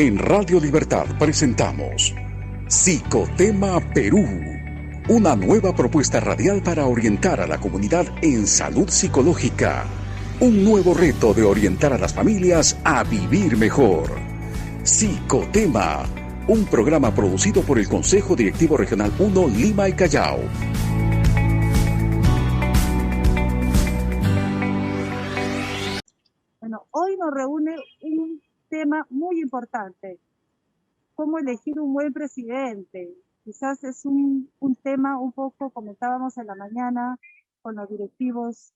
En Radio Libertad presentamos Psicotema Perú, una nueva propuesta radial para orientar a la comunidad en salud psicológica. Un nuevo reto de orientar a las familias a vivir mejor. Psicotema, un programa producido por el Consejo Directivo Regional 1 Lima y Callao. Bueno, hoy nos reúne un tema muy importante: cómo elegir un buen presidente. Quizás es un tema un poco, comentábamos en la mañana con los directivos,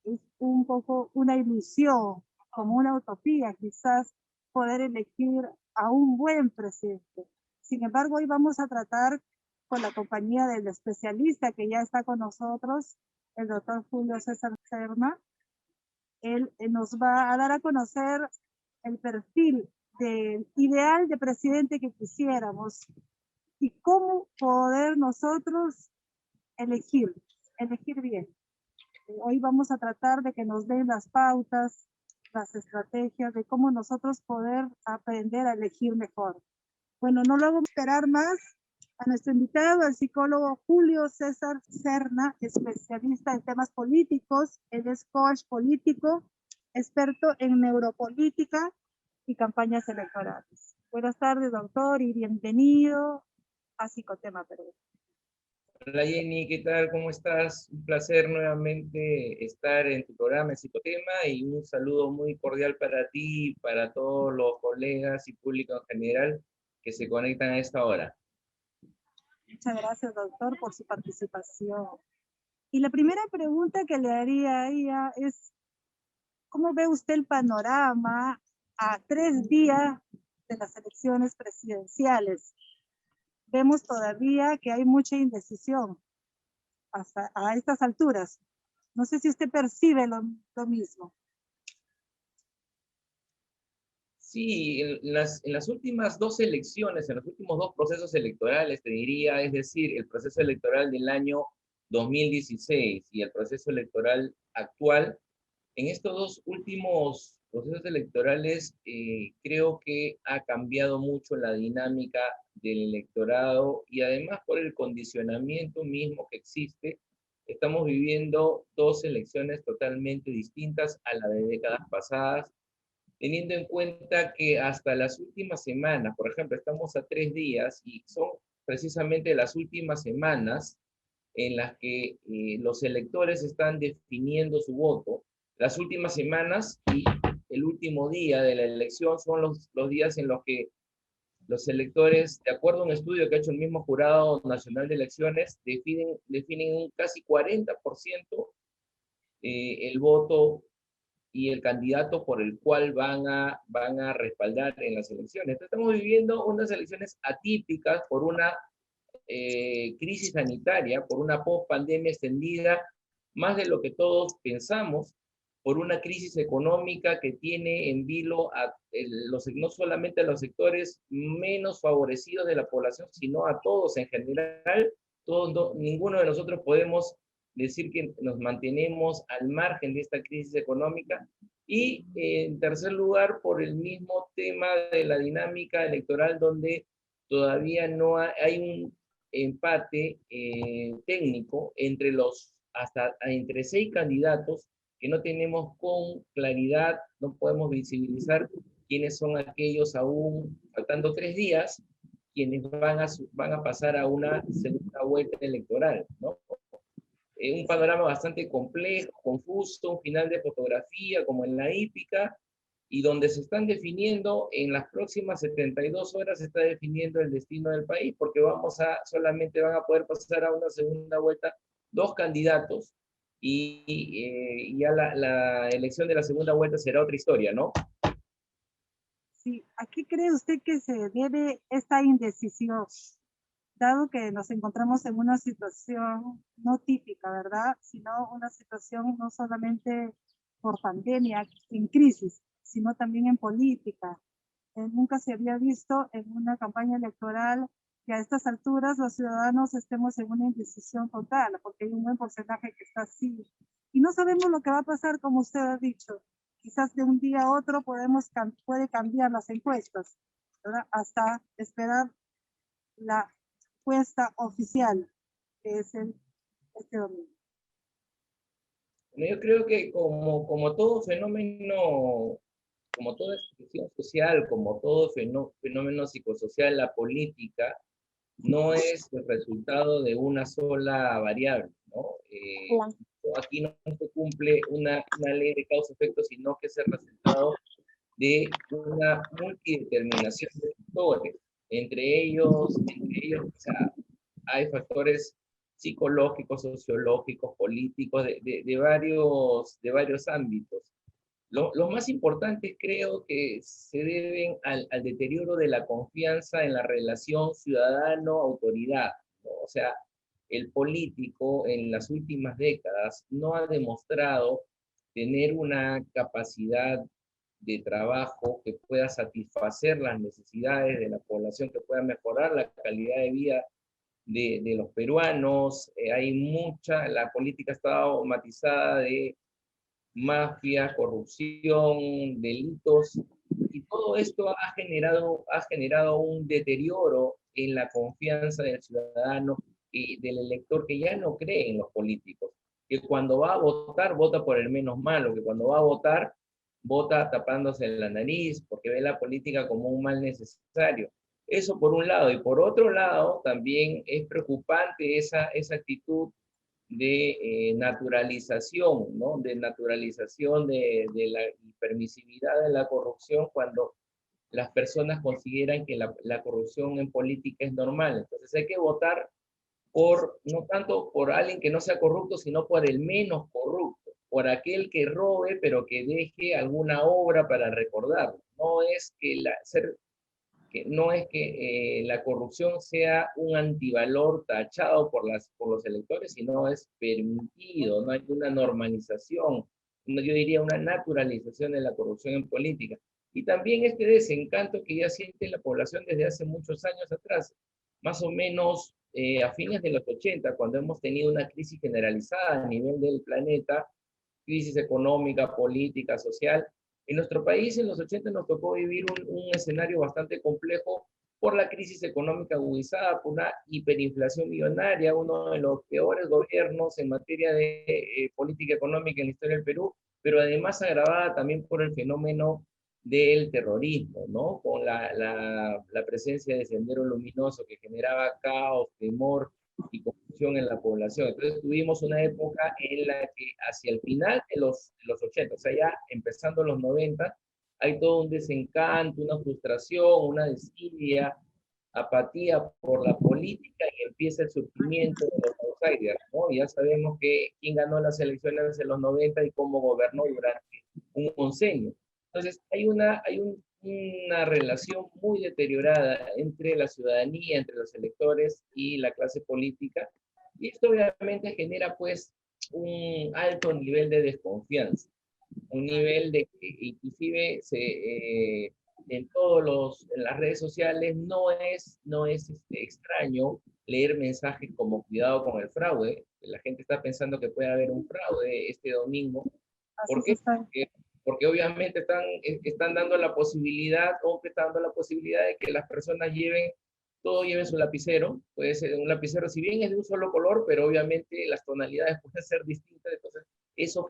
es un poco una ilusión, como una utopía, quizás poder elegir a un buen presidente. Sin embargo, hoy vamos a tratar con la compañía del especialista que ya está con nosotros, el doctor Julio César Serna. Él nos va a dar a conocer el perfil ideal de presidente que quisiéramos y cómo poder nosotros elegir bien. Hoy vamos a tratar de que nos den las pautas, las estrategias de cómo nosotros poder aprender a elegir mejor. Bueno, no lo vamos a esperar más a nuestro invitado, el psicólogo Julio César Serna, especialista en temas políticos. Él es coach político, experto en neuropolítica y campañas electorales. Buenas tardes, doctor, y bienvenido a Psicotema Perú. Hola Jenny, ¿qué tal? ¿Cómo estás? Un placer nuevamente estar en tu programa Psicotema y un saludo muy cordial para ti y para todos los colegas y público en general que se conectan a esta hora. Muchas gracias, doctor, por su participación. Y la primera pregunta que le haría a ella es: ¿cómo ve usted el panorama a 3 días de las elecciones presidenciales? Vemos todavía que hay mucha indecisión hasta a estas alturas. No sé si usted percibe lo mismo. Sí, en las últimas dos elecciones, en los últimos dos procesos electorales, te diría, es decir, el proceso electoral del año 2016 y el proceso electoral actual, en estos dos últimos procesos electorales creo que ha cambiado mucho la dinámica del electorado y además por el condicionamiento mismo que existe, estamos viviendo dos elecciones totalmente distintas a la de décadas pasadas, teniendo en cuenta que hasta las últimas semanas, por ejemplo, estamos a 3 días y son precisamente las últimas semanas en las que los electores están definiendo su voto. Las últimas semanas y el último día de la elección son los días en los que los electores, de acuerdo a un estudio que ha hecho el mismo Jurado Nacional de Elecciones, definen un casi 40% el voto y el candidato por el cual van a respaldar en las elecciones. Entonces, estamos viviendo unas elecciones atípicas por una crisis sanitaria, por una post-pandemia extendida, más de lo que todos pensamos, por una crisis económica que tiene en vilo no solamente a los sectores menos favorecidos de la población, sino a todos en general. Ninguno de nosotros podemos decir que nos mantenemos al margen de esta crisis económica. Y en tercer lugar, por el mismo tema de la dinámica electoral, donde todavía no hay un empate técnico entre 6 candidatos que no tenemos con claridad, no podemos visibilizar quiénes son aquellos aún faltando 3 días, quienes van a pasar a una segunda vuelta electoral, ¿no? Un panorama bastante complejo, confuso, un final de fotografía como en la hípica, y donde se están definiendo, en las próximas 72 horas se está definiendo el destino del país, porque solamente van a poder pasar a una segunda vuelta 2 candidatos, y ya la elección de la segunda vuelta será otra historia, ¿no? Sí, ¿a qué cree usted que se debe esta indecisión? Dado que nos encontramos en una situación no típica, ¿verdad? Sino una situación no solamente por pandemia, en crisis, sino también en política. Nunca se había visto en una campaña electoral que a estas alturas los ciudadanos estemos en una indecisión total, porque hay un buen porcentaje que está así. Y no sabemos lo que va a pasar, como usted ha dicho. Quizás de un día a otro puede cambiar las encuestas. ¿verdad? Hasta esperar la encuesta oficial, que es este domingo. Bueno, yo creo que como todo fenómeno, como toda institución social, como todo fenómeno psicosocial, la política no es el resultado de una sola variable, ¿no? Aquí no se cumple una ley de causa-efecto, sino que es el resultado de una multideterminación de factores. Entre ellos, o sea, hay factores psicológicos, sociológicos, políticos, de varios ámbitos. Los más importantes creo que se deben al deterioro de la confianza en la relación ciudadano-autoridad, ¿no? O sea, el político en las últimas décadas no ha demostrado tener una capacidad de trabajo que pueda satisfacer las necesidades de la población, que pueda mejorar la calidad de vida de los peruanos. La política está matizada de mafia, corrupción, delitos, y todo esto ha generado un deterioro en la confianza del ciudadano y del elector, que ya no cree en los políticos, que cuando va a votar, vota por el menos malo, que cuando va a votar, vota tapándose la nariz, porque ve la política como un mal necesario. Eso por un lado, y por otro lado, también es preocupante esa actitud de naturalización, ¿no? De naturalización de la permisividad de la corrupción, cuando las personas consideran que la corrupción en política es normal. Entonces hay que votar no tanto por alguien que no sea corrupto, sino por el menos corrupto, por aquel que robe, pero que deje alguna obra para recordarlo. No es que la corrupción sea un antivalor tachado por los electores, sino es permitido, no hay una normalización, yo diría una naturalización de la corrupción en política. Y también este desencanto que ya siente la población desde hace muchos años atrás, más o menos a fines de los 80, cuando hemos tenido una crisis generalizada a nivel del planeta, crisis económica, política, social. En nuestro país, en los 80 nos tocó vivir un escenario bastante complejo por la crisis económica agudizada, por una hiperinflación millonaria, uno de los peores gobiernos en materia de política económica en la historia del Perú, pero además agravada también por el fenómeno del terrorismo, ¿no? Con la presencia de Sendero Luminoso, que generaba caos, temor y confusión en la población. Entonces tuvimos una época en la que hacia el final de los 80, o sea, ya empezando los 90, hay todo un desencanto, una frustración, una desidia, apatía por la política, y empieza el surgimiento de los outsiders, ¿no? Ya sabemos quién ganó las elecciones en los 90 y cómo gobernó durante un oncenio. Entonces, una relación muy deteriorada entre la ciudadanía, entre los electores y la clase política, y esto obviamente genera pues un alto nivel de desconfianza, un nivel de que inclusive en las redes sociales no es extraño leer mensajes como cuidado con el fraude. La gente está pensando que puede haber un fraude este domingo. ¿Por qué? Porque obviamente están dando la posibilidad, o que están dando la posibilidad de que las personas lleven su lapicero. Puede ser un lapicero, si bien es de un solo color, pero obviamente las tonalidades pueden ser distintas. Entonces eso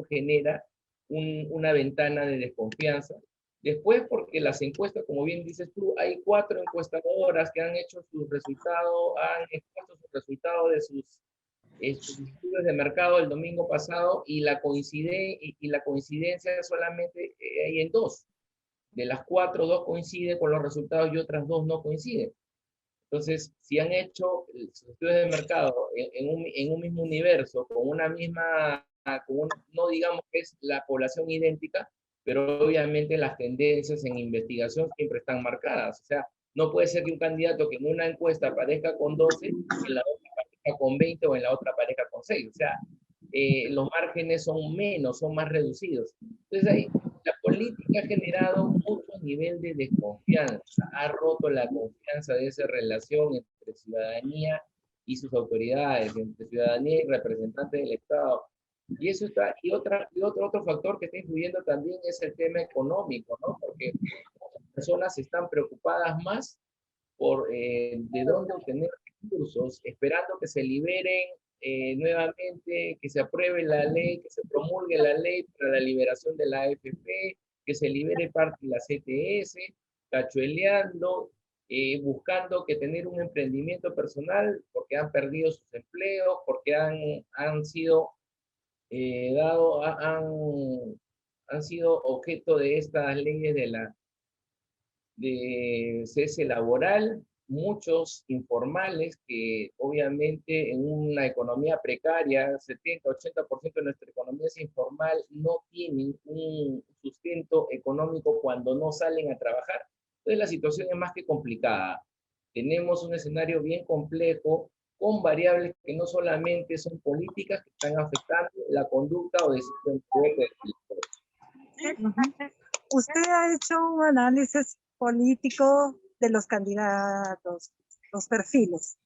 genera una ventana de desconfianza. Después, porque las encuestas, como bien dices tú, hay 4 encuestadoras que han hecho sus resultados, han expuesto sus resultados de sus estudios de mercado el domingo pasado, y la coincidencia solamente hay en 2. De las 4, 2 coinciden con los resultados y otras 2 no coinciden. Entonces, si han hecho sus estudios de mercado en un mismo universo, con una misma, no digamos que es la población idéntica, pero obviamente las tendencias en investigación siempre están marcadas. O sea, no puede ser que un candidato que en una encuesta aparezca con 12, en la otra aparezca con 20 o en la otra aparezca con 6. O sea, los márgenes son más reducidos. Entonces, ahí la política ha generado mucho nivel de desconfianza, ha roto la confianza de esa relación entre ciudadanía y sus autoridades, entre ciudadanía y representantes del Estado. Y eso otro factor que está influyendo también es el tema económico, ¿no? Porque personas están preocupadas más por de dónde obtener recursos, esperando que se liberen nuevamente, que se apruebe la ley, que se promulgue la ley para la liberación de la AFP, que se libere parte de la CTS, cachueleando, buscando que tener un emprendimiento personal porque han perdido sus empleos, porque han sido han sido objeto de estas leyes de cese laboral, muchos informales que obviamente en una economía precaria, 70-80% de nuestra economía es informal, no tienen un sustento económico cuando no salen a trabajar. Entonces la situación es más que complicada. Tenemos un escenario bien complejo con variables que no solamente son políticas que están afectando la conducta o decisión del Usted ha hecho un análisis político de los candidatos, los perfiles.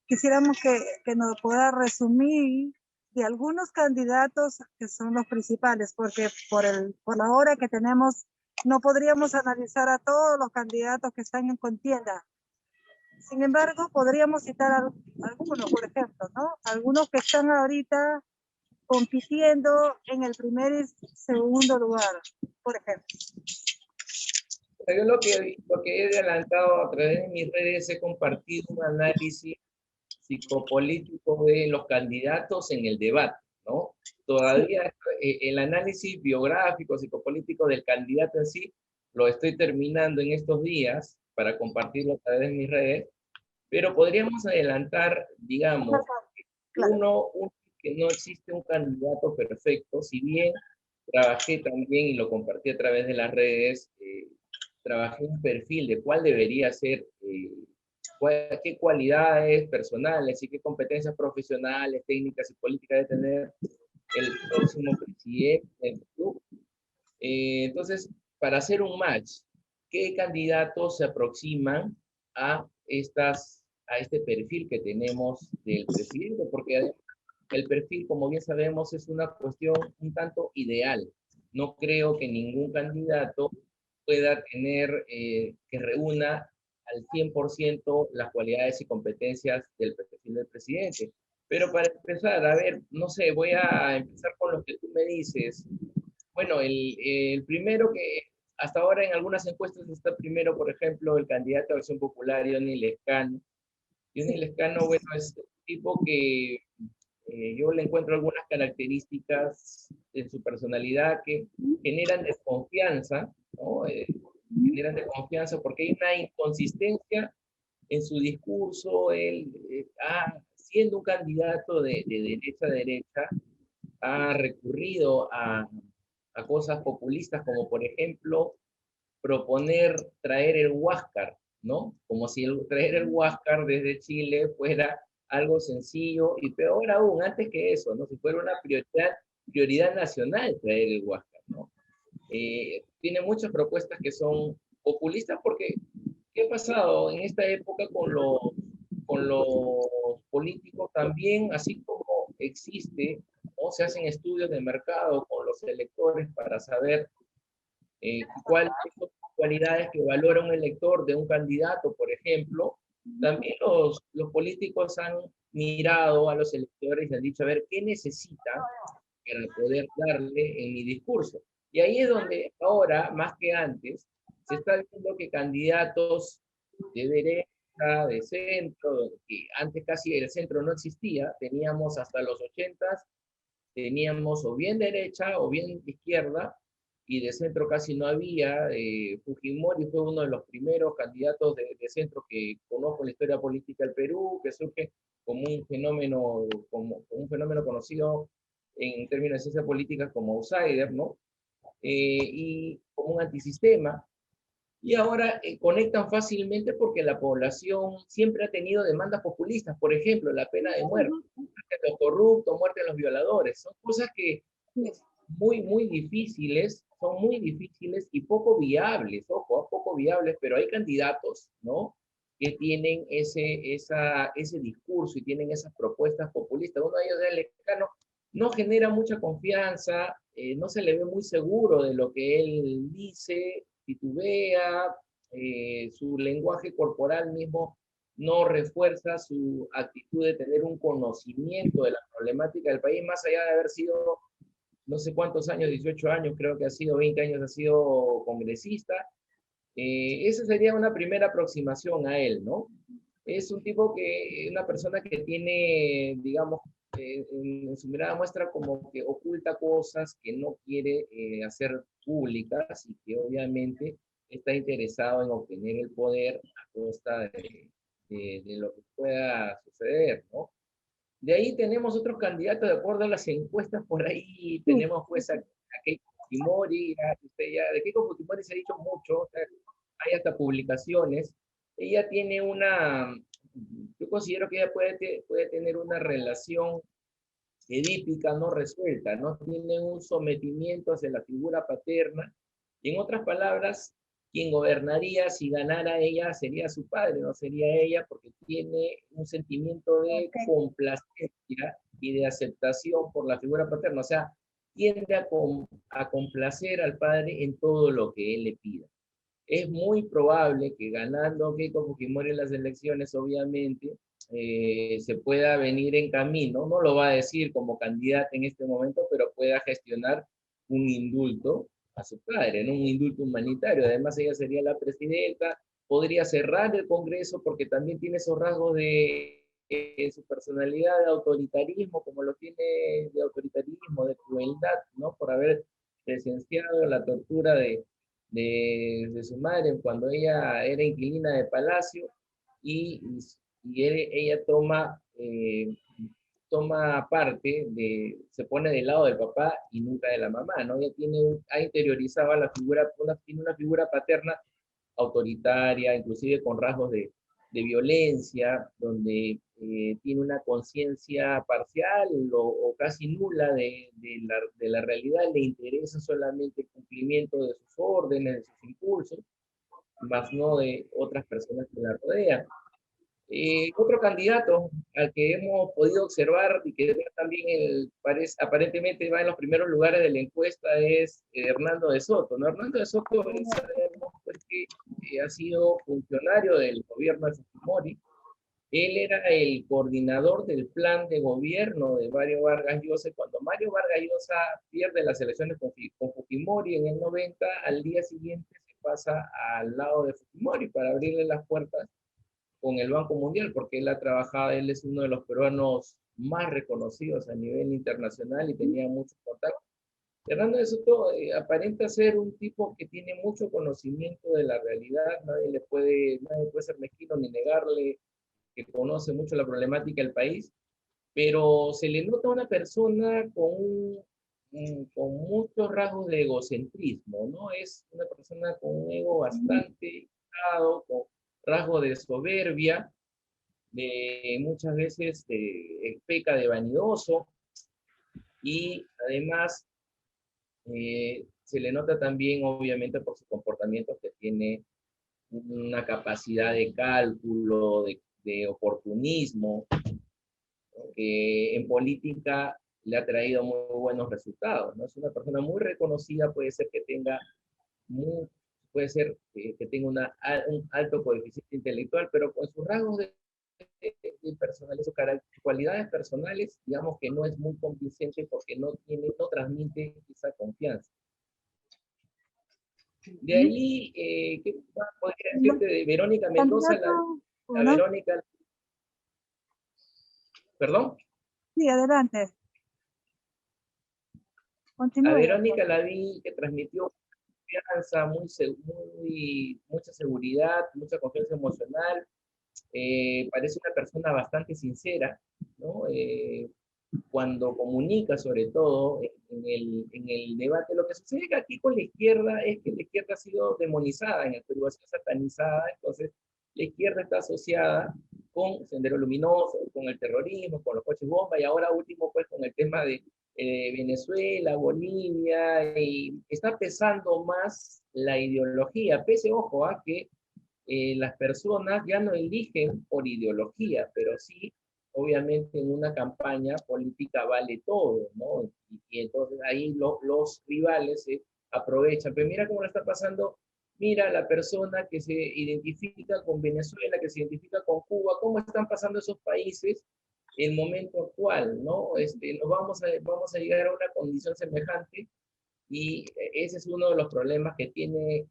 Quisiéramos que nos pueda resumir de algunos candidatos que son los principales, porque por la hora que tenemos no podríamos analizar a todos los candidatos que están en contienda. Sin embargo, podríamos citar algunos, por ejemplo, ¿no? Algunos que están ahorita compitiendo en el primer y segundo lugar, por ejemplo. Yo lo que he adelantado a través de mis redes, he compartido un análisis psicopolítico de los candidatos en el debate, ¿no? Todavía el análisis biográfico, psicopolítico del candidato en sí, lo estoy terminando en estos días para compartirlo a través de mis redes, pero podríamos adelantar, digamos, uno, que no existe un candidato perfecto, si bien trabajé también y lo compartí a través de las redes, trabajé un perfil de cuál debería ser, qué cualidades personales y qué competencias profesionales, técnicas y políticas debe tener el próximo presidente del Perú. Entonces, para hacer un match, ¿qué candidatos se aproximan a este perfil que tenemos del presidente? Porque el perfil, como bien sabemos, es una cuestión un tanto ideal. No creo que ningún candidato pueda tener, que reúna al 100% las cualidades y competencias del perfil del presidente. Pero para empezar, a ver, no sé, voy a empezar con lo que tú me dices. Bueno, el primero que hasta ahora en algunas encuestas está primero, por ejemplo, el candidato a Acción Popular, Johnny Lescano. Johnny Lescano, bueno, es un tipo que yo le encuentro algunas características en su personalidad que generan desconfianza, ¿no? Generan desconfianza porque hay una inconsistencia en su discurso. Él, siendo un candidato de derecha a derecha, ha recurrido a cosas populistas como, por ejemplo, proponer traer el Huáscar, ¿no? Como si traer el Huáscar desde Chile fuera algo sencillo y peor aún, antes que eso, ¿no? Si fuera una prioridad nacional traer el Huáscar, ¿no? Tiene muchas propuestas que son populistas porque, ¿qué ha pasado en esta época con los políticos también? Así como existe, ¿no? Se hacen estudios de mercado con los electores para saber cuáles son las cualidades que valora un elector de un candidato, por ejemplo. También los políticos han mirado a los electores y han dicho, a ver, ¿qué necesitan para poder darle en mi discurso? Y ahí es donde ahora, más que antes, se está viendo que candidatos de derecha, de centro, que antes casi el centro no existía, teníamos hasta los 80s, teníamos o bien derecha o bien izquierda, y de centro casi no había. Fujimori fue uno de los primeros candidatos de centro que conozco en la historia política del Perú, que surge como un fenómeno conocido en términos de ciencia política como outsider, ¿no? Y como un antisistema. Y ahora conectan fácilmente porque la población siempre ha tenido demandas populistas, por ejemplo, la pena de muerte, muerte a los corruptos, muerte a los violadores. Son cosas que muy difíciles, son muy difíciles y poco viables, ojo, poco viables, pero hay candidatos, ¿no? Que tienen ese discurso y tienen esas propuestas populistas. Uno de ellos, el Lescano, no genera mucha confianza, no se le ve muy seguro de lo que él dice, titubea, su lenguaje corporal mismo no refuerza su actitud de tener un conocimiento de la problemática del país, más allá de haber sido no sé cuántos años, 18 años, creo que ha sido 20 años, ha sido congresista. Esa sería una primera aproximación a él, ¿no? Es un tipo que, una persona que tiene, digamos, en su mirada muestra como que oculta cosas que no quiere hacer públicas y que obviamente está interesado en obtener el poder a costa de lo que pueda suceder, ¿no? De ahí tenemos otros candidatos, de acuerdo a las encuestas, por ahí tenemos pues a Keiko Fujimori, de Keiko Fujimori se ha dicho mucho, o sea, hay hasta publicaciones. Ella tiene yo considero que ella puede tener una relación edípica no resuelta, no tiene un sometimiento hacia la figura paterna. Y en otras palabras, quien gobernaría si ganara ella sería su padre, no sería ella, porque tiene un sentimiento de complacencia y de aceptación por la figura paterna. O sea, tiende a complacer al padre en todo lo que él le pida. Es muy probable que ganando Keiko Fujimori en las elecciones, obviamente, se pueda venir en camino, no lo va a decir como candidata en este momento, pero pueda gestionar un indulto a su padre, ¿no? Un indulto humanitario. Además, ella sería la presidenta, podría cerrar el Congreso porque también tiene esos rasgos de su personalidad de autoritarismo, como lo tiene de autoritarismo, de crueldad, ¿no? Por haber presenciado la tortura de su madre cuando ella era inquilina de Palacio y, ella toma parte, se pone del lado del papá y nunca de la mamá, ¿no? Ella ha interiorizado a la figura, tiene una figura paterna autoritaria, inclusive con rasgos de violencia, donde tiene una conciencia parcial o casi nula de la realidad, le interesa solamente el cumplimiento de sus órdenes, de sus impulsos, más no de otras personas que la rodean. Otro candidato al que hemos podido observar y que también aparentemente va en los primeros lugares de la encuesta es Hernando de Soto, ¿no? Hernando de Soto sabemos pues, que ha sido funcionario del gobierno de Fujimori. Él era el coordinador del plan de gobierno de Mario Vargas Llosa. Cuando Mario Vargas Llosa pierde las elecciones con Fujimori en el 90, al día siguiente se pasa al lado de Fujimori para abrirle las puertas con el Banco Mundial, porque él es uno de los peruanos más reconocidos a nivel internacional y tenía muchos contactos. Fernando de Soto aparenta ser un tipo que tiene mucho conocimiento de la realidad, nadie puede ser mezquino ni negarle que conoce mucho la problemática del país, pero se le nota una persona con muchos rasgos de egocentrismo, ¿no? Es una persona con un ego bastante elevado, con rasgos de soberbia, muchas veces peca de vanidoso, y además se le nota también, obviamente, por su comportamiento que tiene una capacidad de cálculo, de oportunismo, ¿no? Que en política le ha traído muy buenos resultados, ¿no? Es una persona muy reconocida, puede ser que tenga que tenga un alto coeficiente intelectual, pero con sus rasgos personales, sus cualidades personales, digamos que no es muy convincente porque no transmite esa confianza. De ahí, ¿qué podría decirte de Verónica Mendoza? La Verónica, ¿perdón? Sí, adelante. Continúe. A Verónica la vi que transmitió confianza, mucha seguridad, mucha confianza emocional. Parece una persona bastante sincera, ¿no? Cuando comunica, sobre todo en el debate. Lo que sucede aquí con la izquierda es que la izquierda ha sido demonizada en el Perú, ha sido satanizada, entonces la izquierda está asociada con Sendero Luminoso, con el terrorismo, con los coches bomba, y ahora último pues con el tema de Venezuela, Bolivia, y está pesando más la ideología, pese, ojo, a que las personas ya no eligen por ideología, pero sí, obviamente en una campaña política vale todo, ¿no? Y entonces ahí los rivales se aprovechan. Pero mira cómo lo está pasando mira la persona que se identifica con Venezuela, que se identifica con Cuba, cómo están pasando esos países el momento actual, ¿no? Vamos a llegar a una condición semejante y ese es uno de los problemas que tiene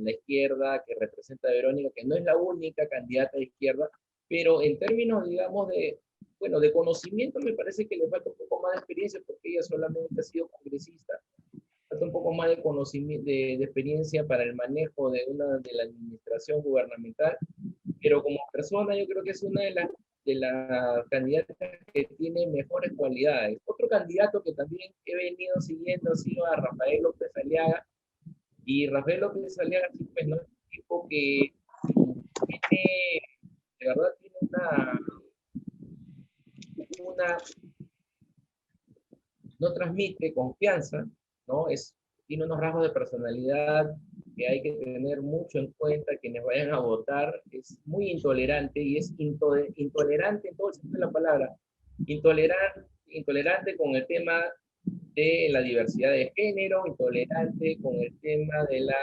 la izquierda, que representa a Verónica, que no es la única candidata de izquierda, pero en términos, digamos, bueno, de conocimiento me parece que le falta un poco más de experiencia porque ella solamente ha sido congresista, falta un poco más de conocimiento, de experiencia para el manejo de la administración gubernamental, pero como persona yo creo que es una de las candidatas que tiene mejores cualidades. Otro candidato que también he venido siguiendo ha sido a Rafael López Aliaga, y Rafael López Aliaga sí, pues, ¿no? Es un tipo que tiene, de verdad tiene una no transmite confianza, ¿no? Tiene unos rasgos de personalidad que hay que tener mucho en cuenta quienes vayan a votar. Es muy intolerante y es intolerante en todo el sentido de la palabra. Intolerante con el tema de la diversidad de género, intolerante con el tema de la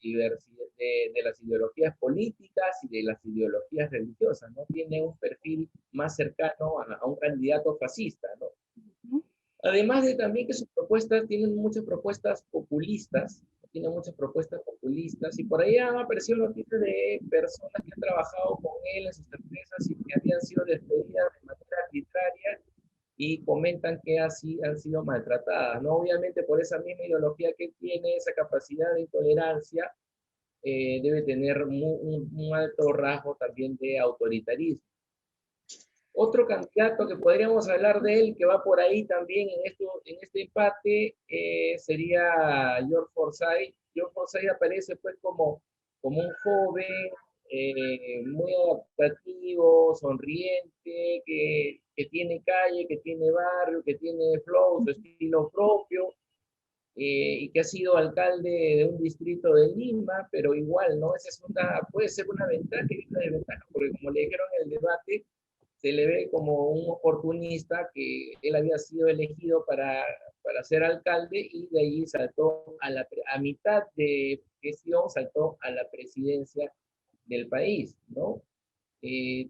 diversidad, de las ideologías políticas y de las ideologías religiosas, ¿no? Tiene un perfil más cercano a un candidato fascista, ¿no? Además de también que sus propuestas tienen muchas propuestas populistas, y por ahí han aparecido noticias de personas que han trabajado con él en sus empresas y que habían sido despedidas de manera arbitraria y comentan que así han sido maltratadas, ¿no? Obviamente por esa misma ideología que tiene, esa capacidad de intolerancia, debe tener un alto rasgo también de autoritarismo. Otro candidato que podríamos hablar de él, que va por ahí también en este empate, sería George Forsyth. George Forsyth aparece pues como un joven muy adaptativo, sonriente, que tiene calle, que tiene barrio, que tiene flow, su estilo propio, y que ha sido alcalde de un distrito de Lima, pero igual, ¿no? Puede ser una ventaja y una desventaja, porque como le dijeron en el debate, se le ve como un oportunista, que él había sido elegido para ser alcalde y de ahí saltó a mitad de gestión, saltó a la presidencia del país, ¿no?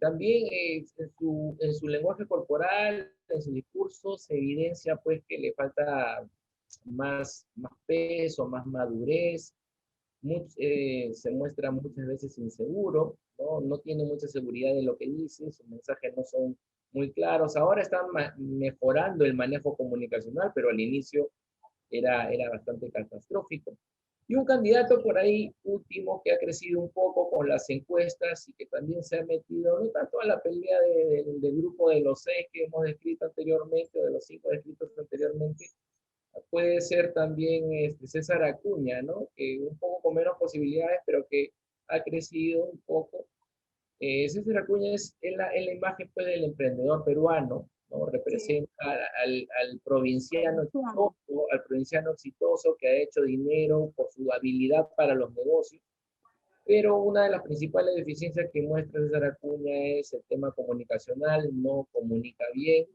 También en su lenguaje corporal, en su discurso, se evidencia pues que le falta más peso, más madurez, se muestra muchas veces inseguro, ¿no? No tiene mucha seguridad de lo que dice, sus mensajes no son muy claros. Ahora están mejorando el manejo comunicacional, pero al inicio era bastante catastrófico. Y un candidato por ahí último que ha crecido un poco con las encuestas y que también se ha metido, no tanto a la pelea del grupo de los 6 que hemos descrito anteriormente, o de los 5 descritos anteriormente, puede ser también César Acuña, ¿no? Que un poco con menos posibilidades, pero que ha crecido un poco. César Acuña es la imagen pues, del emprendedor peruano, ¿no? Representa al provinciano exitoso que ha hecho dinero por su habilidad para los negocios, pero una de las principales deficiencias que muestra César Acuña es el tema comunicacional, no comunica bien,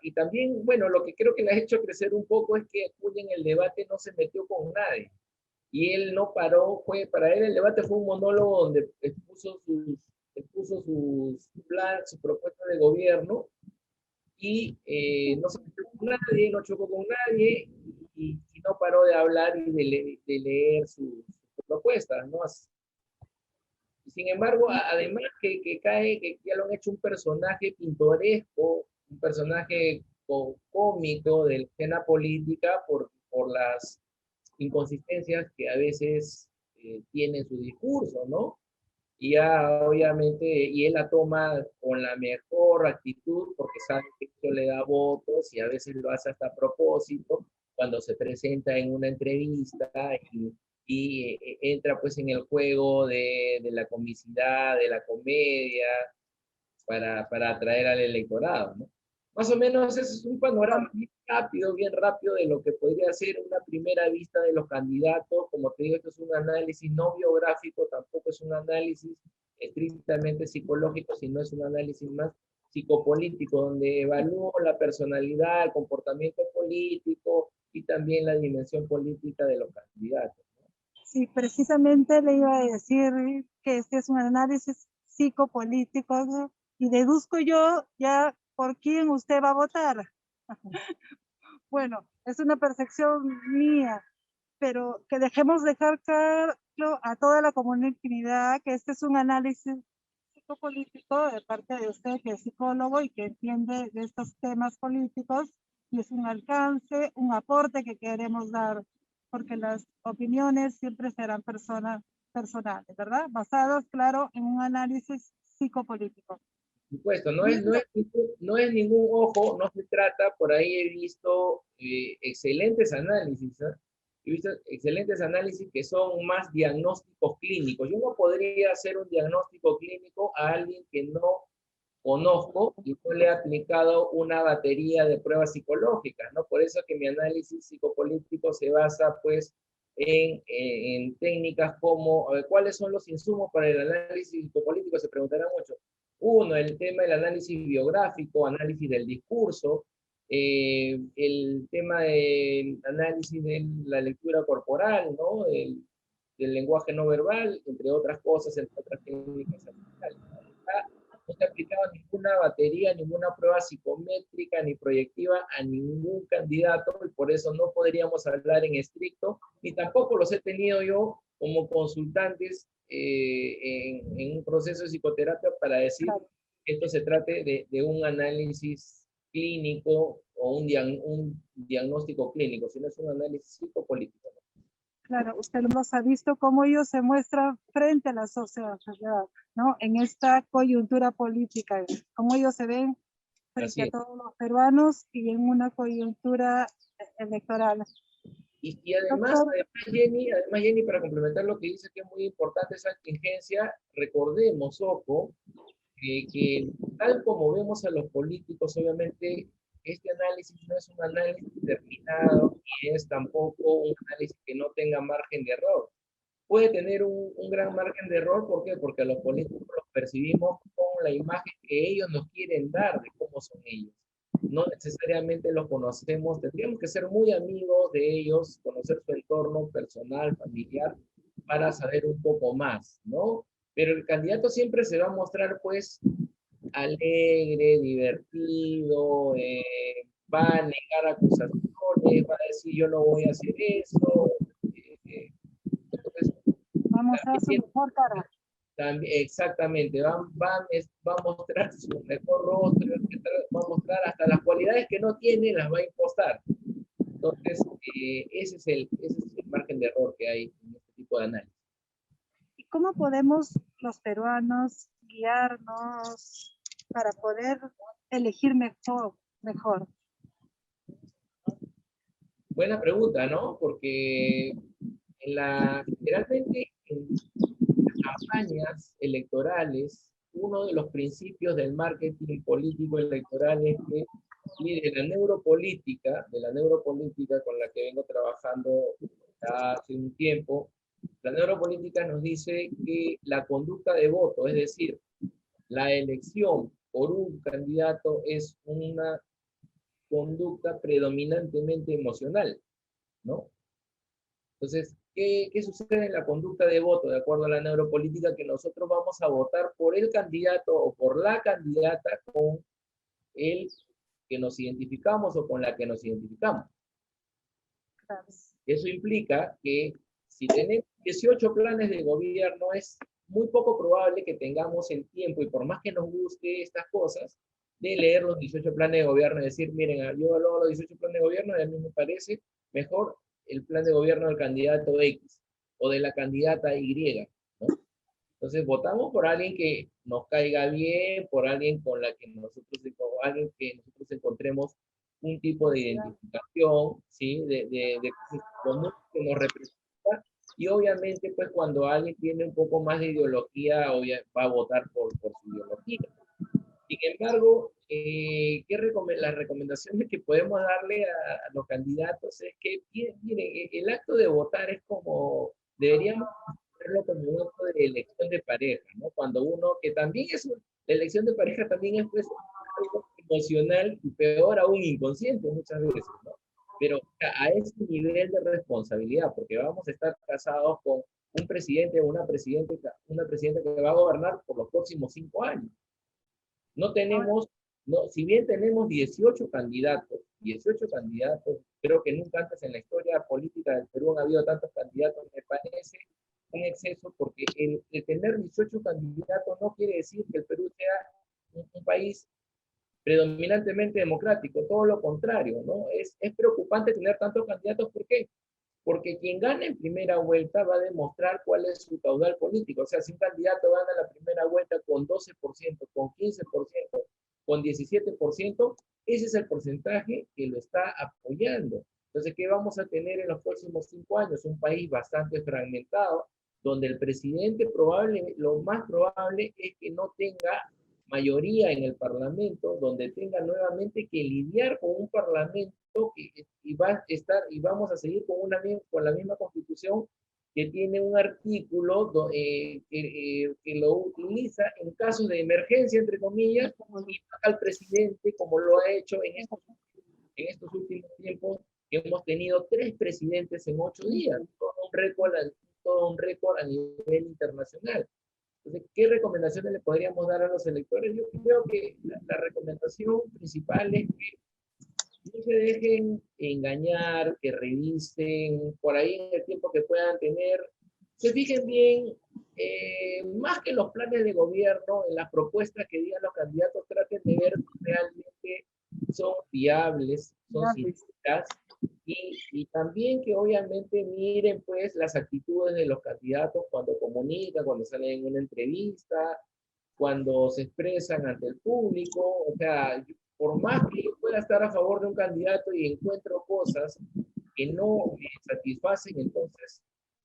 y también, bueno, lo que creo que le ha hecho crecer un poco es que Acuña en el debate no se metió con nadie. Y él no paró, para él el debate fue un monólogo donde expuso sus planes, sus propuestas de gobierno, y no se metió con nadie, no chocó con nadie, y no paró de hablar y de leer sus propuestas, ¿no? Sin embargo, además que ya lo han hecho un personaje pintoresco, un personaje cómico de la escena política por las inconsistencias que a veces tiene su discurso, ¿no? Y ya obviamente, y él la toma con la mejor actitud porque sabe que esto le da votos y a veces lo hace hasta a propósito cuando se presenta en una entrevista y entra pues en el juego de la comicidad, de la comedia, para atraer al electorado, ¿no? Más o menos ese es un panorama bien rápido de lo que podría ser una primera vista de los candidatos. Como te digo, esto es un análisis no biográfico, tampoco es un análisis estrictamente psicológico, sino es un análisis más psicopolítico, donde evalúo la personalidad, el comportamiento político y también la dimensión política de los candidatos. Sí, precisamente le iba a decir que este es un análisis psicopolítico, ¿no? Y deduzco yo ya por quién usted va a votar. Bueno, es una percepción mía, pero que dejemos dejar claro a toda la comunidad que este es un análisis psicopolítico de parte de usted, que es psicólogo y que entiende de estos temas políticos, y es un alcance, un aporte que queremos dar, porque las opiniones siempre serán personales, ¿verdad? Basadas, claro, en un análisis psicopolítico. Supuesto, no es ningún ojo, no se trata, por ahí he visto excelentes análisis, ¿eh? He visto excelentes análisis que son más diagnósticos clínicos. Yo no podría hacer un diagnóstico clínico a alguien que no conozco y no le he aplicado una batería de pruebas psicológicas, ¿no? Por eso que mi análisis psicopolítico se basa, pues, en técnicas como, ¿cuáles son los insumos para el análisis psicopolítico? Se preguntarán mucho. Uno, el tema del análisis biográfico, análisis del discurso, el tema del análisis de la lectura corporal, ¿no? Del lenguaje no verbal, entre otras cosas, entre otras técnicas aplicales. No se ha aplicado ninguna batería, ninguna prueba psicométrica ni proyectiva a ningún candidato y por eso no podríamos hablar en estricto, ni tampoco los he tenido yo como consultantes en un proceso de psicoterapia para decir que esto se trate de un análisis clínico o un diagnóstico clínico, sino es un análisis psicopolítico. Claro, usted los ha visto cómo ellos se muestran frente a la sociedad, ¿no? En esta coyuntura política, cómo ellos se ven frente a todos los peruanos y en una coyuntura electoral. Y además, Jenny, para complementar lo que dice que es muy importante esa contingencia, recordemos, Ojo, que tal como vemos a los políticos, obviamente, este análisis no es un análisis terminado y es tampoco un análisis que no tenga margen de error. Puede tener un gran margen de error, ¿por qué? Porque a los políticos los percibimos con la imagen que ellos nos quieren dar de cómo son ellos. No necesariamente los conocemos, tendríamos que ser muy amigos de ellos, conocer su entorno personal, familiar, para saber un poco más, ¿no? Pero el candidato siempre se va a mostrar, pues, alegre, divertido, va a negar acusaciones, va a decir yo no voy a hacer eso. Entonces, vamos a su mejor cara. También, exactamente, va a mostrar su mejor rostro, va a mostrar hasta las cualidades que no tiene, las va a impostar. Entonces, ese es el margen de error que hay en este tipo de análisis. ¿Y cómo podemos los peruanos guiarnos para poder elegir mejor? Buena pregunta, ¿no? Porque generalmente en campañas electorales, uno de los principios del marketing político electoral es que, y de la neuropolítica con la que vengo trabajando hace un tiempo, la neuropolítica nos dice que la conducta de voto, es decir, la elección por un candidato es una conducta predominantemente emocional, ¿no? Entonces, ¿qué sucede en la conducta de voto de acuerdo a la neuropolítica? Que nosotros vamos a votar por el candidato o por la candidata con el que nos identificamos o con la que nos identificamos. Eso implica que si tenemos 18 planes de gobierno, es muy poco probable que tengamos el tiempo, y por más que nos guste estas cosas, de leer los 18 planes de gobierno y decir, miren, yo leo los 18 planes de gobierno y a mí me parece mejor el plan de gobierno del candidato X o de la candidata Y, ¿no? Entonces votamos por alguien que nos caiga bien, por alguien con la que nosotros encontremos un tipo de identificación, ¿sí? De común que nos representa, y obviamente pues cuando alguien tiene un poco más de ideología, va a votar por su ideología. Sin embargo, las recomendaciones que podemos darle a los candidatos es que, miren, el acto de votar es como, deberíamos verlo como un acto de elección de pareja, ¿no? Cuando uno, que también es, la elección de pareja también es pues, emocional y peor aún inconsciente muchas veces, ¿no? Pero a ese nivel de responsabilidad, porque vamos a estar casados con un presidente o una presidenta que va a gobernar por los próximos 5 años. No tenemos, no, si bien tenemos 18 candidatos, creo que nunca antes en la historia política del Perú han habido tantos candidatos, me parece un exceso, porque el tener 18 candidatos no quiere decir que el Perú sea un país predominantemente democrático, todo lo contrario, ¿no? Es preocupante tener tantos candidatos, ¿por qué? Porque quien gane en primera vuelta va a demostrar cuál es su caudal político. O sea, si un candidato gana la primera vuelta con 12%, con 15%, con 17%, ese es el porcentaje que lo está apoyando. Entonces, ¿qué vamos a tener en los próximos 5 años? Un país bastante fragmentado, donde el presidente lo más probable es que no tenga mayoría en el Parlamento, donde tenga nuevamente que lidiar con un Parlamento y va a estar, y vamos a seguir con la misma Constitución que tiene un artículo que lo utiliza en casos de emergencia, entre comillas, y paga al presidente, como lo ha hecho en estos últimos tiempos, que hemos tenido 3 presidentes en 8 días, todo un récord a nivel internacional. Entonces, ¿qué recomendaciones le podríamos dar a los electores? Yo creo que la recomendación principal es que no se dejen engañar, que revisen por ahí en el tiempo que puedan tener, se fijen bien, más que los planes de gobierno, en las propuestas que digan los candidatos, traten de ver si realmente son viables, son sinceras, y también que obviamente miren pues las actitudes de los candidatos cuando comunican, cuando salen en una entrevista, cuando se expresan ante el público. O sea, por más que yo pueda estar a favor de un candidato y encuentro cosas que no me satisfacen, entonces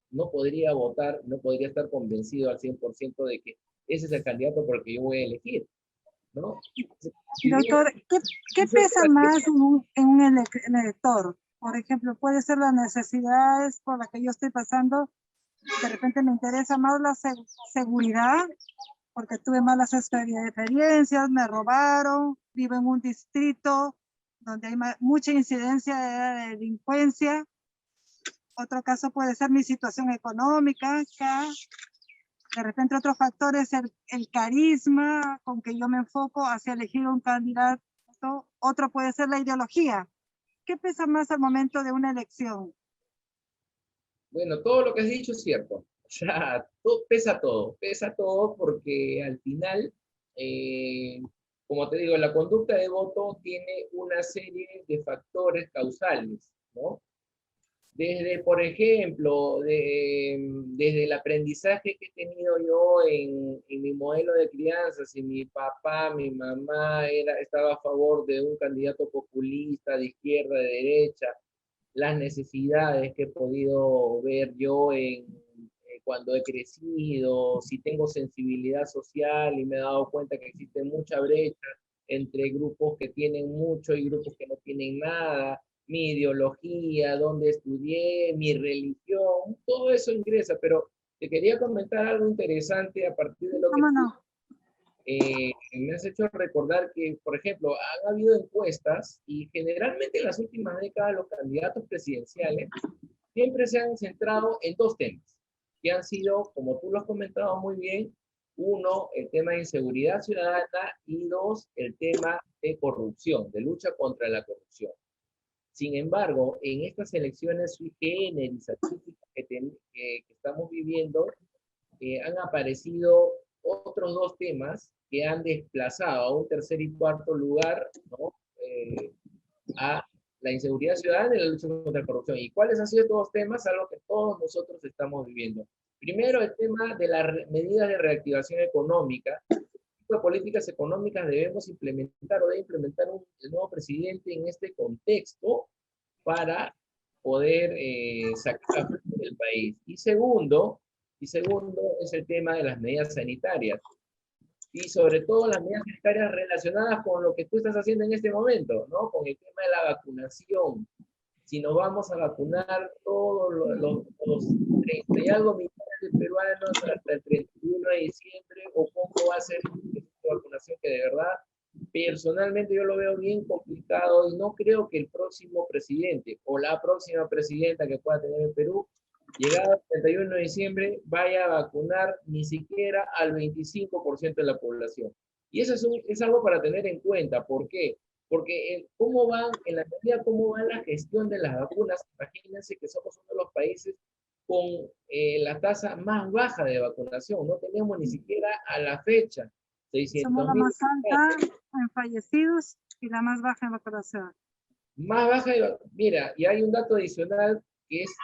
no podría votar, no podría estar convencido al 100% de que ese es el candidato por el que yo voy a elegir, ¿no? Doctor, ¿qué pesa más en un elector? Por ejemplo, puede ser las necesidades por las que yo estoy pasando. De repente me interesa más la seguridad, porque tuve malas experiencias, me robaron, vivo en un distrito donde hay mucha incidencia de delincuencia. Otro caso puede ser mi situación económica, de repente otro factor es el carisma con que yo me enfoco hacia elegir un candidato. Otro puede ser la ideología. ¿Qué pesa más al momento de una elección? Bueno, todo lo que has dicho es cierto. O sea, pesa todo porque al final, como te digo, la conducta de voto tiene una serie de factores causales, ¿no? Desde, por ejemplo, desde el aprendizaje que he tenido yo en mi modelo de crianza, si mi papá, mi mamá estaba a favor de un candidato populista, de izquierda, de derecha, las necesidades que he podido ver yo cuando he crecido, si tengo sensibilidad social y me he dado cuenta que existe mucha brecha entre grupos que tienen mucho y grupos que no tienen nada, mi ideología, dónde estudié, mi religión, todo eso ingresa, pero te quería comentar algo interesante a partir de lo que me has hecho recordar que, por ejemplo, han habido encuestas y generalmente en las últimas décadas los candidatos presidenciales siempre se han centrado en 2 temas, que han sido, como tú lo has comentado muy bien, uno, el tema de inseguridad ciudadana y 2, el tema de corrupción, de lucha contra la corrupción. Sin embargo, en estas elecciones sui generis atípicas que estamos viviendo, han aparecido otros 2 temas que han desplazado a un tercer y cuarto lugar, ¿no? A la inseguridad ciudadana y la lucha contra la corrupción. ¿Y cuáles han sido estos 2 temas? Algo que todos nosotros estamos viviendo. Primero, el tema de las medidas de reactivación económica. ¿Qué tipo de políticas económicas debemos implementar o debe implementar el nuevo presidente en este contexto para poder sacar del país? Y segundo es el tema de las medidas sanitarias. Y sobre todo las medidas sanitarias relacionadas con lo que tú estás haciendo en este momento, ¿no? Con el tema de la vacunación. Si nos vamos a vacunar todos los 30 y algo millones de peruanos hasta el 31 de diciembre, o cómo va a ser el proceso de vacunación que de verdad Personalmente yo lo veo bien complicado y no creo que el próximo presidente o la próxima presidenta que pueda tener el Perú, llegado el 31 de diciembre, vaya a vacunar ni siquiera al 25% de la población. Y eso es algo para tener en cuenta. ¿Por qué? Porque cómo van, en la medida cómo va la gestión de las vacunas, imagínense que somos uno de los países con la tasa más baja de vacunación. No tenemos ni siquiera a la fecha Somos la 600.000. más alta en fallecidos y la más baja en vacunación. Más baja, mira, y hay un dato adicional que es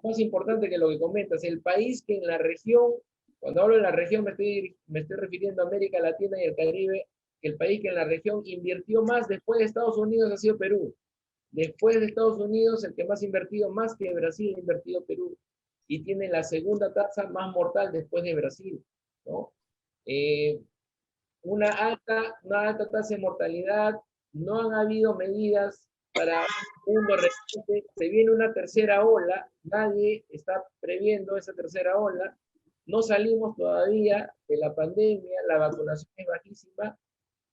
más importante que lo que comentas. El país que en la región, cuando hablo de la región me estoy refiriendo a América Latina y el Caribe, el país que en la región invirtió más después de Estados Unidos ha sido Perú. Después de Estados Unidos, el que más ha invertido, más que Brasil, ha invertido Perú. Y tiene la segunda tasa más mortal después de Brasil, ¿no? Una alta tasa de mortalidad, no han habido medidas para un mundo reciente, se viene una tercera ola, nadie está previendo esa tercera ola, no salimos todavía de la pandemia, la vacunación es bajísima,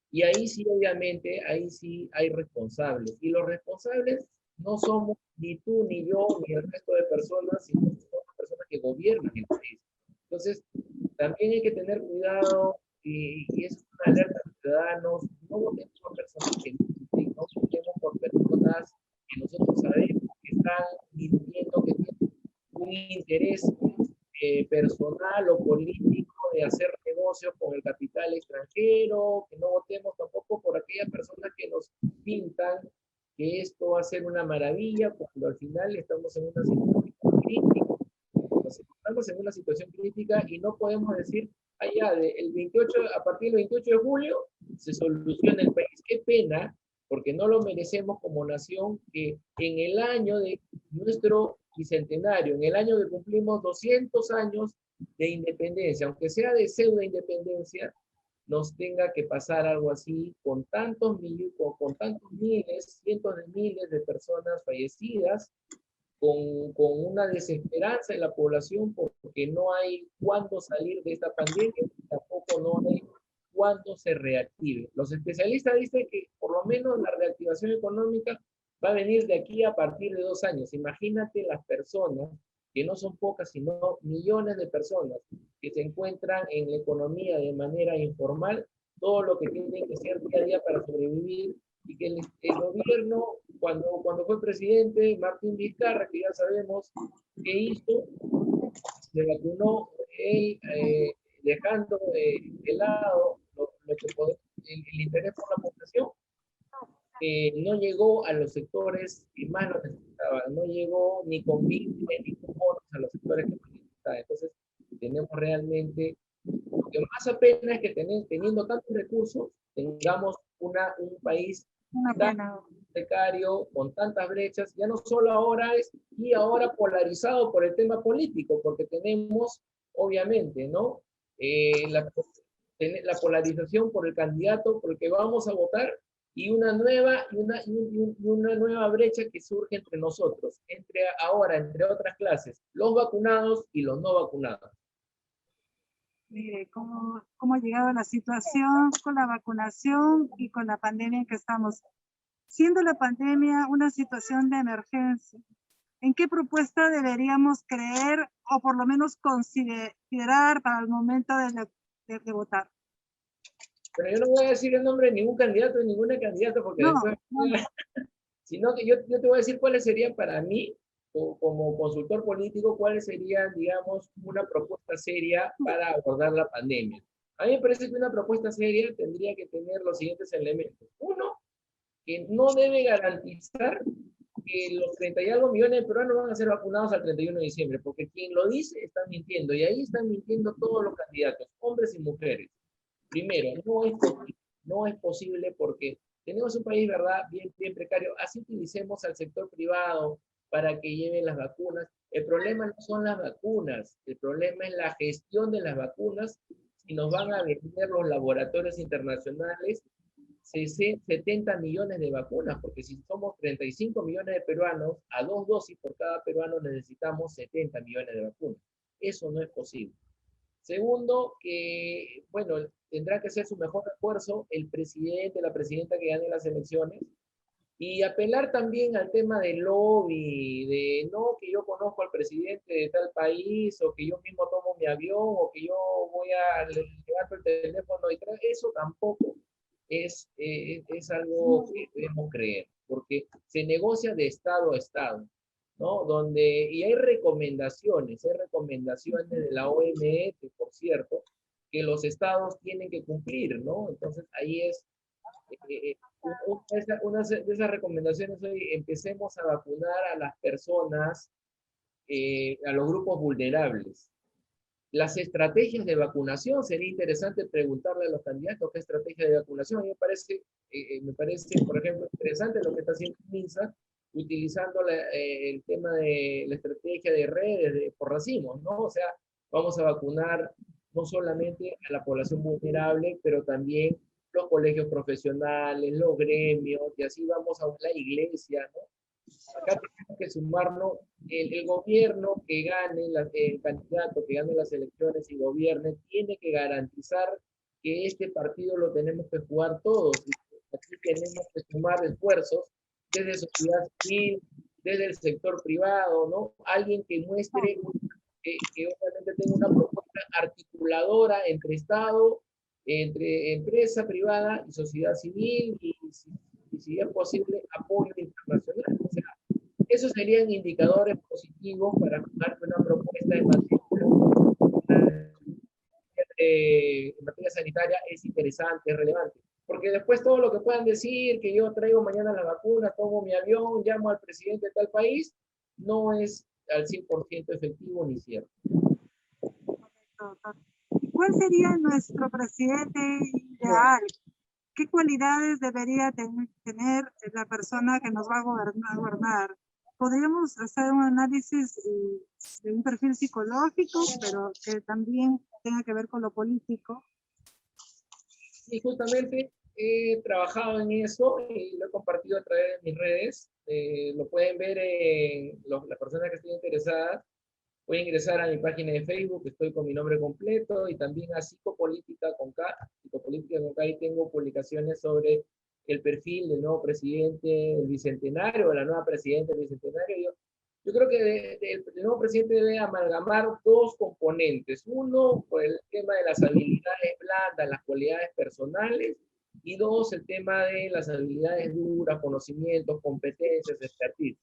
y ahí sí, obviamente, ahí sí hay responsables, y los responsables no somos ni tú, ni yo, ni el resto de personas, sino son las personas que gobiernan el país. Entonces, también hay que tener cuidado y es una alerta a los ciudadanos, no votemos por personas que mienten, no votemos por personas que nosotros sabemos que están mintiendo, que tienen un interés personal o político de hacer negocios con el capital extranjero, que no votemos tampoco por aquellas personas que nos pintan que esto va a ser una maravilla, cuando al final estamos en una situación crítica. Estamos en una situación crítica y no podemos decir, allá el 28, a partir del 28 de julio se soluciona el país. Qué pena, porque no lo merecemos como nación, que en el año de nuestro bicentenario, en el año que cumplimos 200 años de independencia, aunque sea de pseudo independencia, nos tenga que pasar algo así con tantos miles, cientos de miles de personas fallecidas, con una desesperanza en la población porque no hay cuándo salir de esta pandemia, tampoco no hay cuándo se reactive. Los especialistas dicen que por lo menos la reactivación económica va a venir de aquí a partir de 2 años. Imagínate las personas, que no son pocas, sino millones de personas que se encuentran en la economía de manera informal, todo lo que tienen que hacer día a día para sobrevivir, y que el gobierno, cuando fue presidente, Martín Vizcarra, que ya sabemos qué hizo, se vacunó él, dejando de lado lo que el interés por la población, no llegó a los sectores que más lo necesitaban, no llegó ni con BIM ni con bonos a los sectores que más necesitaban. Entonces, tenemos realmente, lo que más apena es que teniendo tantos recursos, tengamos un país tan precario, con tantas brechas, ya no solo ahora y ahora polarizado por el tema político, porque tenemos, obviamente, ¿no? La polarización por el candidato por el que vamos a votar, y una nueva brecha que surge entre nosotros, entre otras clases, los vacunados y los no vacunados. Mire, cómo ha llegado la situación con la vacunación y con la pandemia en que estamos. Siendo la pandemia una situación de emergencia, ¿en qué propuesta deberíamos creer o por lo menos considerar para el momento de votar? Pero yo no voy a decir el nombre de ningún candidato, de ninguna candidata, porque después... Sino que yo te voy a decir cuáles serían para mí, como consultor político, cuáles serían, digamos, una propuesta seria para abordar la pandemia. A mí me parece que una propuesta seria tendría que tener los siguientes elementos. Uno, que no debe garantizar que los 30 y algo millones de peruanos van a ser vacunados al 31 de diciembre, porque quien lo dice está mintiendo, y ahí están mintiendo todos los candidatos, hombres y mujeres. Primero, no es posible porque tenemos un país, ¿verdad?, bien precario. Así utilicemos al sector privado para que lleven las vacunas. El problema no son las vacunas, el problema es la gestión de las vacunas. Si nos van a vender los laboratorios internacionales 70 millones de vacunas, porque si somos 35 millones de peruanos, a 2 dosis por cada peruano necesitamos 70 millones de vacunas. Eso no es posible. Segundo, que, bueno, tendrá que hacer su mejor esfuerzo el presidente, la presidenta que gane las elecciones, y apelar también al tema del lobby, de no que yo conozco al presidente de tal país, o que yo mismo tomo mi avión, o que yo voy a levanto el teléfono y eso tampoco es algo que debemos creer, porque se negocia de estado a estado, ¿no? Y hay recomendaciones de la OMS, por cierto, que los estados tienen que cumplir, ¿no? Entonces ahí es una de esas recomendaciones hoy, empecemos a vacunar a las personas, a los grupos vulnerables. Las estrategias de vacunación, sería interesante preguntarle a los candidatos qué estrategia de vacunación. A mí me parece, por ejemplo, interesante lo que está haciendo MINSA, utilizando el tema de la estrategia de redes por racimos, ¿no? O sea, vamos a vacunar no solamente a la población vulnerable, pero también los colegios profesionales, los gremios, y así vamos a la iglesia, ¿no? Acá tenemos que sumarnos el gobierno que gane, el candidato que gane las elecciones y gobierne, tiene que garantizar que este partido lo tenemos que jugar todos. Y aquí tenemos que sumar esfuerzos desde sociedad civil, desde el sector privado, ¿no? Alguien que muestre, que obviamente tenga una propuesta articuladora entre Estado, entre empresa privada y sociedad civil, y si es posible, apoyo internacional. O sea, esos serían indicadores positivos para darte una propuesta en materia sanitaria es interesante, es relevante. Porque después todo lo que puedan decir, que yo traigo mañana la vacuna, tomo mi avión, llamo al presidente de tal país, no es al 100% efectivo ni cierto. ¿Cuál sería nuestro presidente ideal? ¿Qué cualidades debería tener la persona que nos va a gobernar? Podríamos hacer un análisis de un perfil psicológico, pero que también tenga que ver con lo político. Y justamente he trabajado en eso y lo he compartido a través de mis redes. Lo pueden ver las personas que estén interesadas. Pueden ingresar a mi página de Facebook, estoy con mi nombre completo, y también a Psicopolítica con K. Psicopolítica con K, y tengo publicaciones sobre el perfil del nuevo presidente, el bicentenario, de la nueva presidenta del bicentenario. Yo creo que el nuevo presidente debe amalgamar dos componentes. Uno, por el tema de las habilidades blandas, las cualidades personales, y dos, el tema de las habilidades duras, conocimientos, competencias, expertise.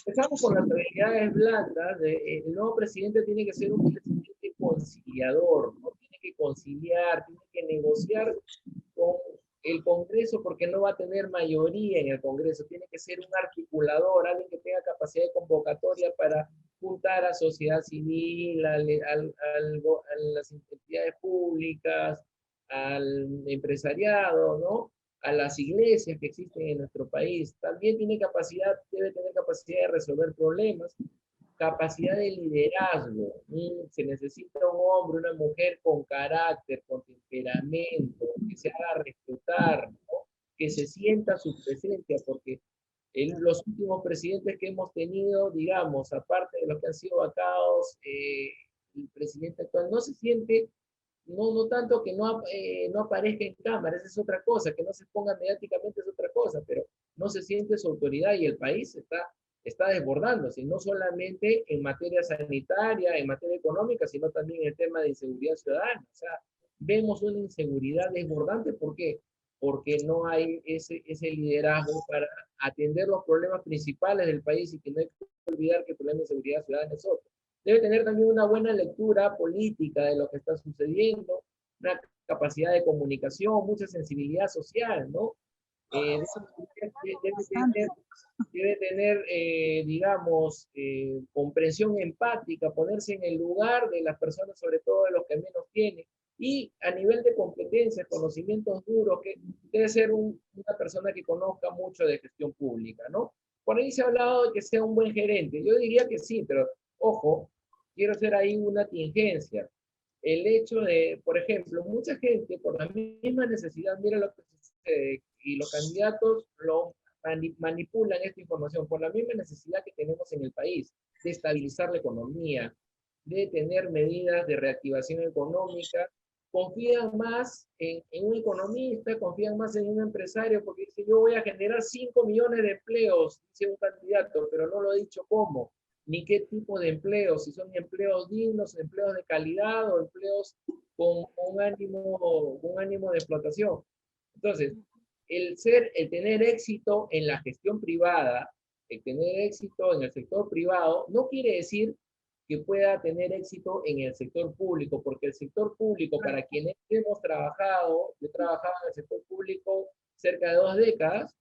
Empezamos con las habilidades blandas. El nuevo presidente tiene que ser un presidente conciliador, ¿no? Tiene que conciliar, tiene que negociar con el Congreso, porque no va a tener mayoría en el Congreso. Tiene que ser un articulador, alguien que tenga capacidad de convocatoria para juntar a sociedad civil, a las entidades públicas, al empresariado, ¿no? A las iglesias que existen en nuestro país. También debe tener capacidad de resolver problemas, capacidad de liderazgo. Se necesita un hombre, una mujer con carácter, con temperamento, que se haga respetar, ¿no? Que se sienta su presencia, porque los últimos presidentes que hemos tenido, digamos, aparte de los que han sido vacados, el presidente actual no se siente, no tanto que no aparezca en cámara, esa es otra cosa, que no se ponga mediáticamente es otra cosa, pero no se siente su autoridad, y el país está desbordándose, no solamente en materia sanitaria, en materia económica, sino también en el tema de inseguridad ciudadana. O sea, vemos una inseguridad desbordante. ¿Por qué? Porque no hay ese liderazgo para atender los problemas principales del país, y que no hay que olvidar que el problema de inseguridad ciudadana es otro. Debe tener también una buena lectura política de lo que está sucediendo, una capacidad de comunicación, mucha sensibilidad social, ¿no? Debe tener, digamos, comprensión empática, ponerse en el lugar de las personas, sobre todo de los que menos tienen, y a nivel de competencias, conocimientos duros, que debe ser una persona que conozca mucho de gestión pública, ¿no? Por ahí se ha hablado de que sea un buen gerente. Yo diría que sí, pero ojo, quiero hacer ahí una tingencia. El hecho de, por ejemplo, mucha gente por la misma necesidad, mira lo que sucede, y los candidatos manipulan esta información por la misma necesidad que tenemos en el país de estabilizar la economía, de tener medidas de reactivación económica, confían más en un economista, confían más en un empresario, porque dice, yo voy a generar 5 millones de empleos, dice un candidato, pero no lo ha dicho cómo, ni qué tipo de empleos, si son empleos dignos, empleos de calidad o empleos con un ánimo de explotación. Entonces, el tener éxito en la gestión privada, el tener éxito en el sector privado, no quiere decir que pueda tener éxito en el sector público, porque el sector público, para quienes hemos trabajado, yo he trabajado en el sector público cerca de 2 décadas,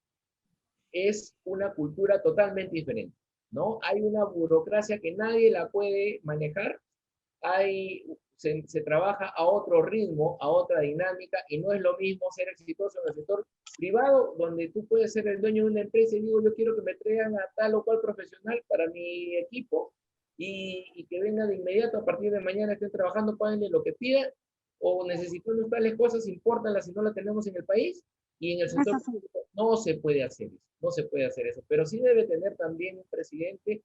es una cultura totalmente diferente, ¿no? Hay una burocracia que nadie la puede manejar, se trabaja a otro ritmo, a otra dinámica, y no es lo mismo ser exitoso en el sector privado, donde tú puedes ser el dueño de una empresa y digo, yo quiero que me traigan a tal o cual profesional para mi equipo, y que venga de inmediato, a partir de mañana estén trabajando, páguenle lo que pidan, o necesitamos tales cosas, importanlas si no las tenemos en el país, y en el sector público no se puede hacer eso, no se puede hacer eso, pero sí debe tener también un presidente,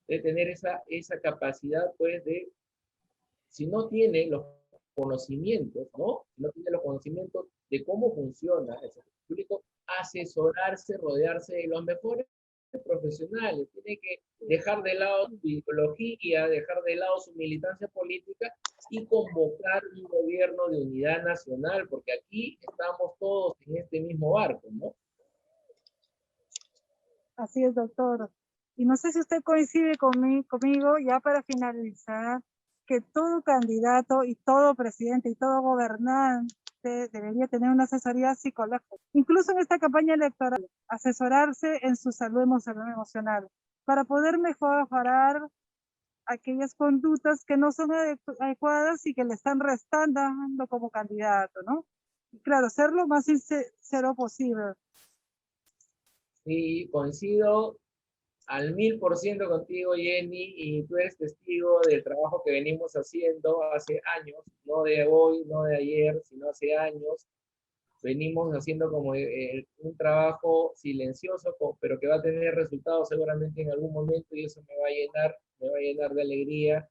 de tener esa capacidad, pues, de, si no tiene los conocimientos, ¿no? Si no tiene los conocimientos de cómo funciona el sector público, asesorarse, rodearse de los mejores profesionales, tiene que dejar de lado su ideología, dejar de lado su militancia política y convocar un gobierno de unidad nacional, porque aquí estamos todos en este mismo barco, ¿no? Así es, doctor. Y no sé si usted coincide conmigo, ya para finalizar, que todo candidato y todo presidente y todo gobernante debería tener una asesoría psicológica. Incluso en esta campaña electoral, asesorarse en su salud emocional para poder mejorar aquellas conductas que no son adecuadas y que le están restando como candidato, ¿no? Y claro, ser lo más sincero posible. Sí, coincido al 1000% contigo, Jenny, y tú eres testigo del trabajo que venimos haciendo hace años, no de hoy, no de ayer, sino hace años. Venimos haciendo como un trabajo silencioso, pero que va a tener resultados seguramente en algún momento, y eso me va a llenar de alegría,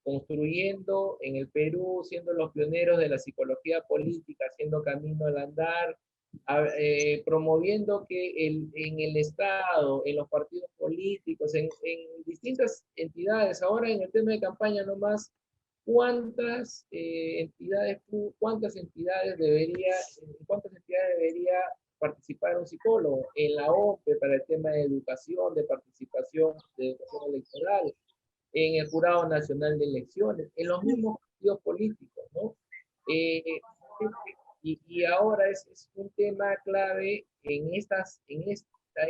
construyendo en el Perú, siendo los pioneros de la psicología política, haciendo camino al andar, promoviendo que en el Estado, en los partidos políticos, en distintas entidades, ahora en el tema de campaña nomás, cuántas entidades debería participar un psicólogo en la OPE para el tema de educación, de participación, de educación electoral, en el Jurado Nacional de Elecciones, en los mismos partidos políticos, ¿no? Y ahora es un tema clave en esta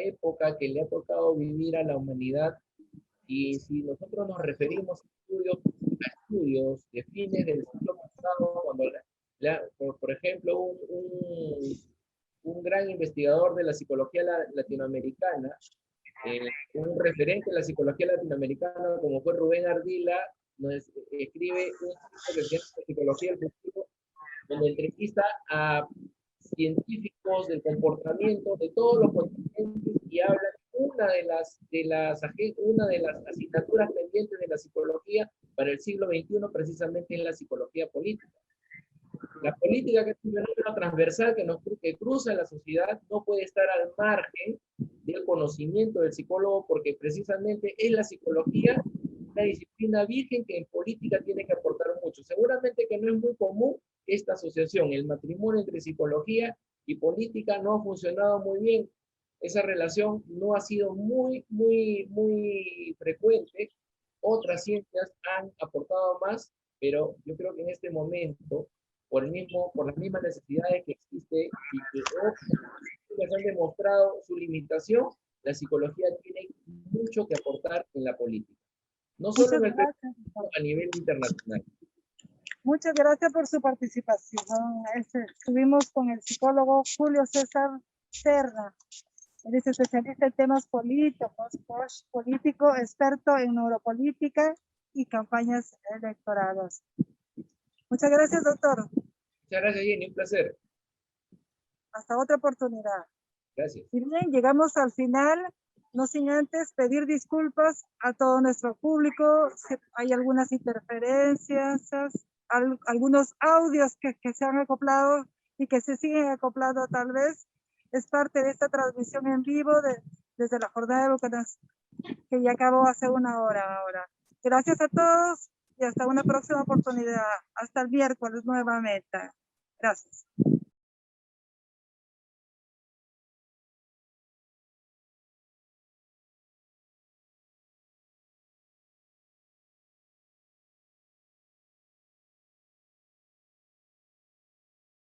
época que le ha tocado vivir a la humanidad. Y si nosotros nos referimos a estudios de fines del siglo pasado, cuando, por ejemplo, un gran investigador de la psicología latinoamericana, un referente de la psicología latinoamericana, como fue Rubén Ardila, nos escribe un libro que se llama Psicología del Futuro, donde entrevista a científicos del comportamiento de todos los continentes y habla de una de las asignaturas pendientes de la psicología para el siglo XXI, precisamente en la psicología política. La política, que es un fenómeno transversal que cruza la sociedad, no puede estar al margen del conocimiento del psicólogo, porque precisamente es la psicología una disciplina virgen que en política tiene que aportar mucho. Seguramente que no es muy común esta asociación, el matrimonio entre psicología y política no ha funcionado muy bien. Esa relación no ha sido muy frecuente. Otras ciencias han aportado más, pero yo creo que en este momento, por las mismas necesidades que existe y que otras han demostrado su limitación, la psicología tiene mucho que aportar en la política. No solo en el Perú, sino a nivel internacional. Muchas gracias por su participación. Estuvimos con el psicólogo Julio César Cerda. Él es especialista en temas políticos, coach político, experto en neuropolítica y campañas electorales. Muchas gracias, doctor. Muchas gracias, Jenny. Un placer. Hasta otra oportunidad. Gracias. Y bien, llegamos al final No sin antes pedir disculpas a todo nuestro público. Si hay algunas interferencias, algunos audios que se han acoplado y que se siguen acoplando tal vez. Es parte de esta transmisión en vivo desde la jornada de vacaciones que ya acabó hace una hora ahora. Gracias a todos y hasta una próxima oportunidad. Hasta el miércoles nuevamente. Gracias.